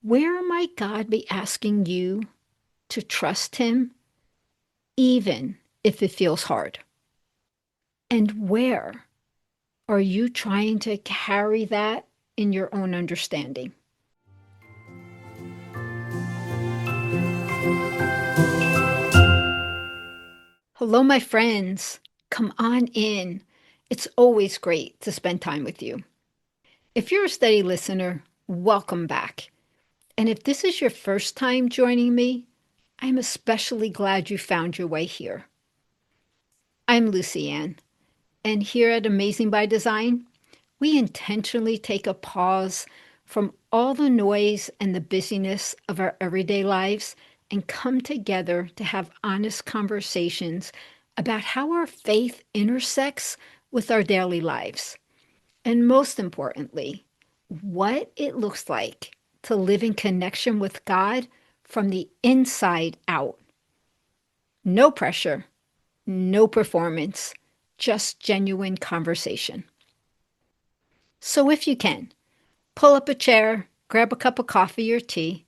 Where might God be asking you to trust Him, even if it feels hard? And where are you trying to carry that in your own understanding? Hello, my friends. Come on in. It's always great to spend time with you. If you're a steady listener, welcome back. And if this is your first time joining me, I'm especially glad you found your way here. I'm Lucy Ann, and here at Amazing by Design, we intentionally take a pause from all the noise and the busyness of our everyday lives and come together to have honest conversations about how our faith intersects with our daily lives. And most importantly, what it looks like to live in connection with God from the inside out. No pressure, no performance, just genuine conversation. So if you can, pull up a chair, grab a cup of coffee or tea,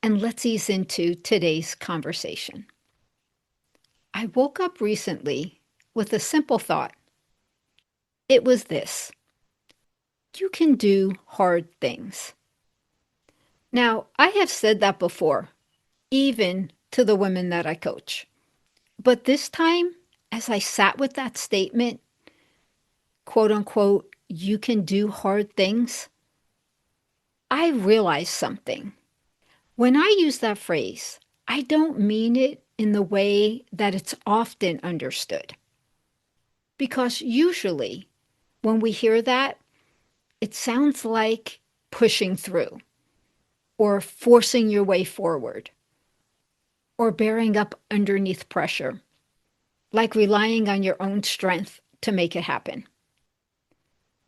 and let's ease into today's conversation. I woke up recently with a simple thought. It was this: you can do hard things. Now, I have said that before, even to the women that I coach. But this time, as I sat with that statement, quote unquote, you can do hard things, I realized something. When I use that phrase, I don't mean it in the way that it's often understood. Because usually, when we hear that, it sounds like pushing through, or forcing your way forward, or bearing up underneath pressure, like relying on your own strength to make it happen.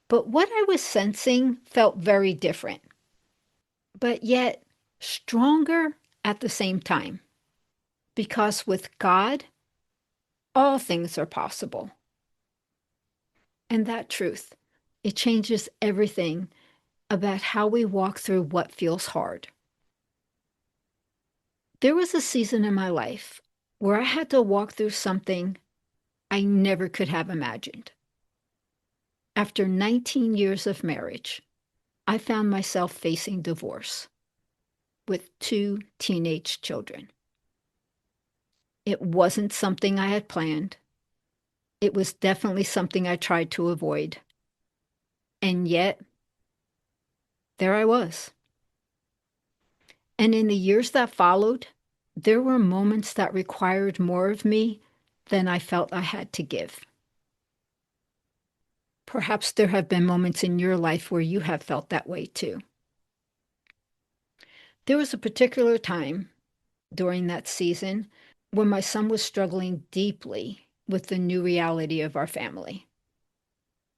But what I was sensing felt very different, but yet stronger at the same time. Because with God, all things are possible. And that truth, it changes everything about how we walk through what feels hard. There was a season in my life where I had to walk through something I never could have imagined. After 19 years of marriage, I found myself facing divorce with two teenage children. It wasn't something I had planned. It was definitely something I tried to avoid. And yet, there I was. And in the years that followed, there were moments that required more of me than I felt I had to give. Perhaps there have been moments in your life where you have felt that way too. There was a particular time during that season when my son was struggling deeply with the new reality of our family.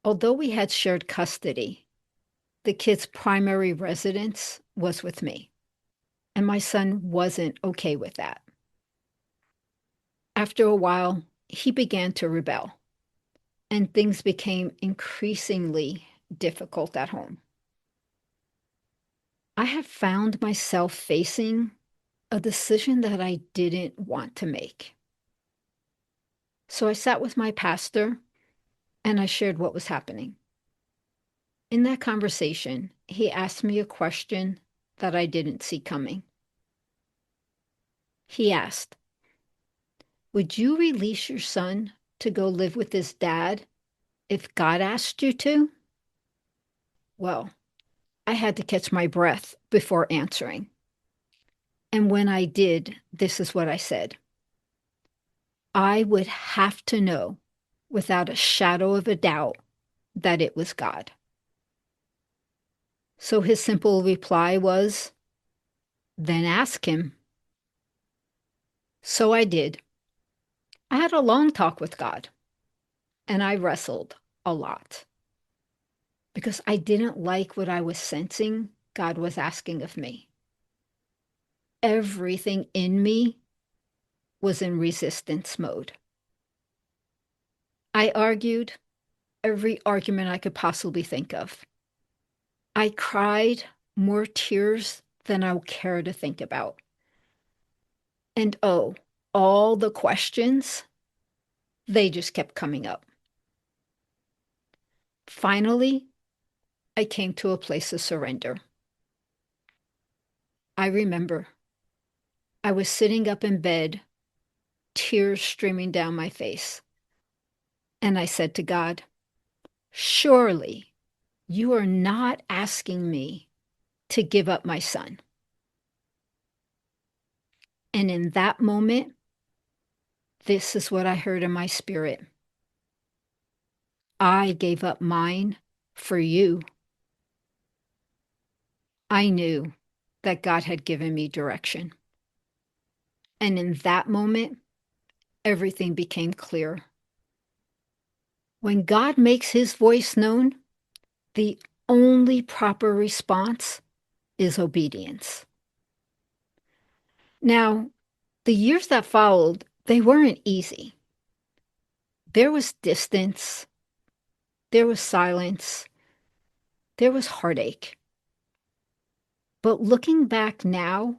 Although we had shared custody, the kid's primary residence was with me, and my son wasn't okay with that. After a while, he began to rebel, and things became increasingly difficult at home. I have found myself facing a decision that I didn't want to make. So I sat with my pastor and I shared what was happening. In that conversation, he asked me a question that I didn't see coming. He asked, would you release your son to go live with his dad if God asked you to? Well, I had to catch my breath before answering. And when I did, this is what I said. I would have to know without a shadow of a doubt that it was God. So his simple reply was, then ask him. So I did. I had a long talk with God, and I wrestled a lot because I didn't like what I was sensing God was asking of me. Everything in me was in resistance mode. I argued every argument I could possibly think of. I cried more tears than I'll care to think about. And oh, all the questions, they just kept coming up. Finally, I came to a place of surrender. I remember I was sitting up in bed, tears streaming down my face. And I said to God, surely you are not asking me to give up my son. And in that moment, this is what I heard in my spirit. I gave up mine for you. I knew that God had given me direction. And in that moment, everything became clear. When God makes his voice known, the only proper response is obedience. Now, the years that followed, they weren't easy. There was distance, there was silence, there was heartache. But looking back now,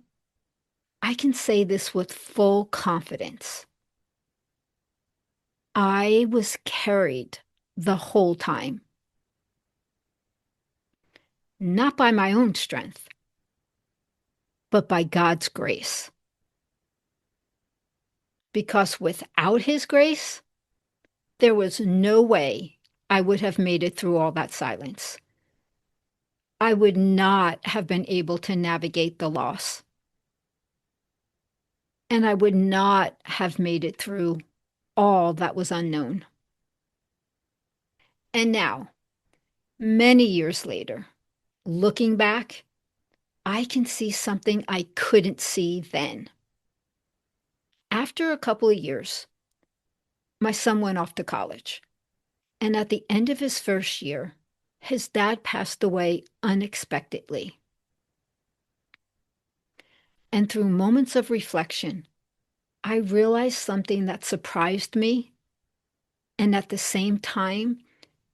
I can say this with full confidence. I was carried the whole time, not by my own strength, but by God's grace. Because without his grace, there was no way I would have made it through all that silence. I would not have been able to navigate the loss. And I would not have made it through all that was unknown. And now, many years later, looking back, I can see something I couldn't see then. After a couple of years, my son went off to college. And at the end of his first year, his dad passed away unexpectedly. And through moments of reflection, I realized something that surprised me. And at the same time,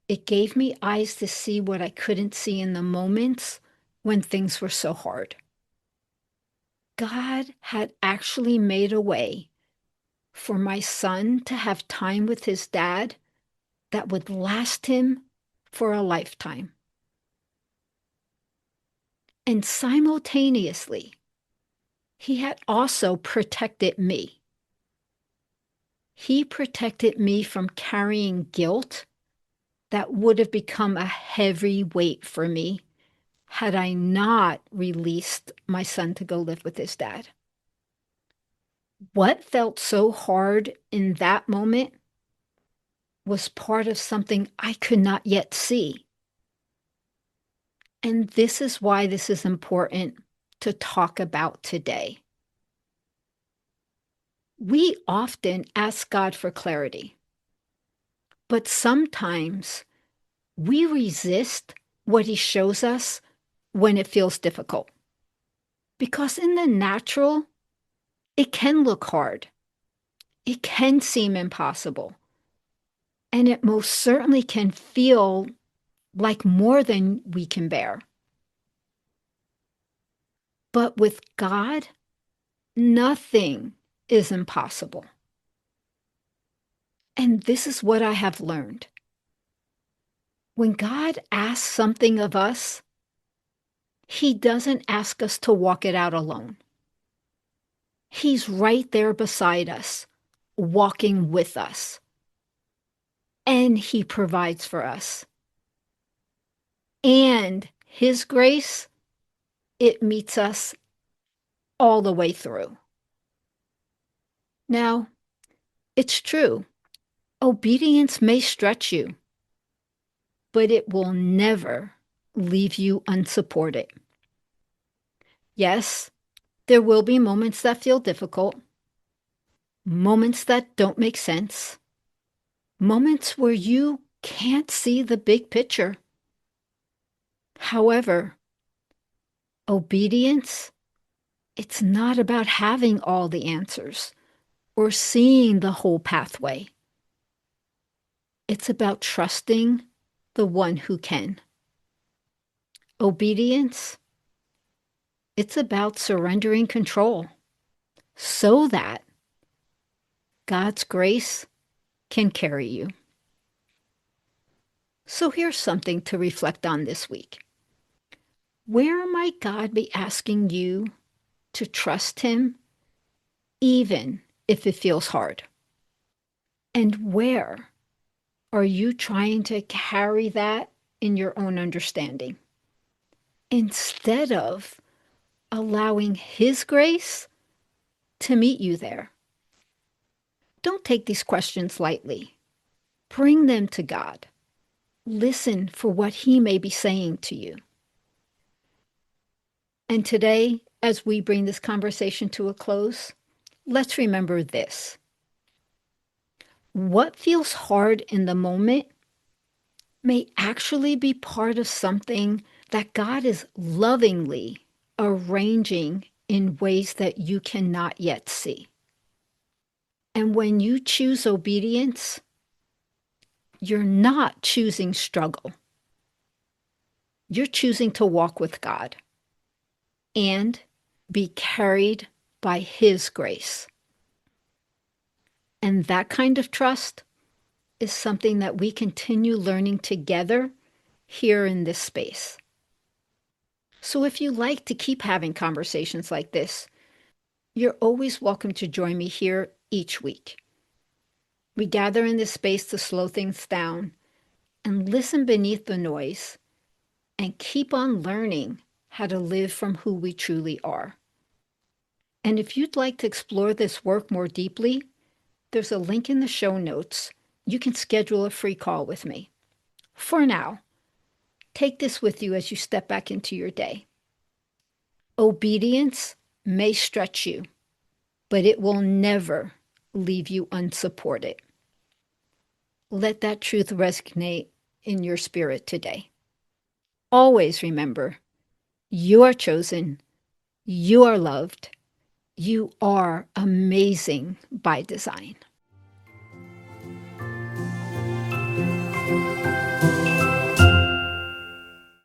it gave me eyes to see what I couldn't see in the moments when things were so hard. God had actually made a way for my son to have time with his dad that would last him for a lifetime. And simultaneously, he had also protected me. He protected me from carrying guilt that would have become a heavy weight for me had I not released my son to go live with his dad. What felt so hard in that moment was part of something I could not yet see. And this is why this is important to talk about today. We often ask God for clarity, but sometimes we resist what he shows us when it feels difficult. Because in the natural, it can look hard. It can seem impossible. And it most certainly can feel like more than we can bear. But with God, nothing is impossible. And this is what I have learned. When God asks something of us, he doesn't ask us to walk it out alone. He's right there beside us, walking with us. And he provides for us. And his grace, it meets us all the way through. Now, it's true. Obedience may stretch you, but it will never leave you unsupported. Yes, there will be moments that feel difficult, moments that don't make sense, moments where you can't see the big picture. However, obedience, it's not about having all the answers or seeing the whole pathway. It's about trusting the one who can. Obedience, It's about surrendering control so that God's grace can carry you. So here's something to reflect on this week. Where might God be asking you to trust Him, even if it feels hard? And where are you trying to carry that in your own understanding instead of allowing His grace to meet you there? Don't take these questions lightly. Bring them to God. Listen for what He may be saying to you. And today, as we bring this conversation to a close, let's remember this. What feels hard in the moment may actually be part of something that God is lovingly arranging in ways that you cannot yet see. And when you choose obedience, you're not choosing struggle. You're choosing to walk with God and be carried by His grace. And that kind of trust is something that we continue learning together here in this space. So if you like to keep having conversations like this, you're always welcome to join me here each week. We gather in this space to slow things down and listen beneath the noise and keep on learning how to live from who we truly are. And if you'd like to explore this work more deeply, there's a link in the show notes. You can schedule a free call with me. For now, take this with you as you step back into your day. Obedience may stretch you, but it will never leave you unsupported. Let that truth resonate in your spirit today. Always remember, you are chosen, you are loved, you are amazing by design.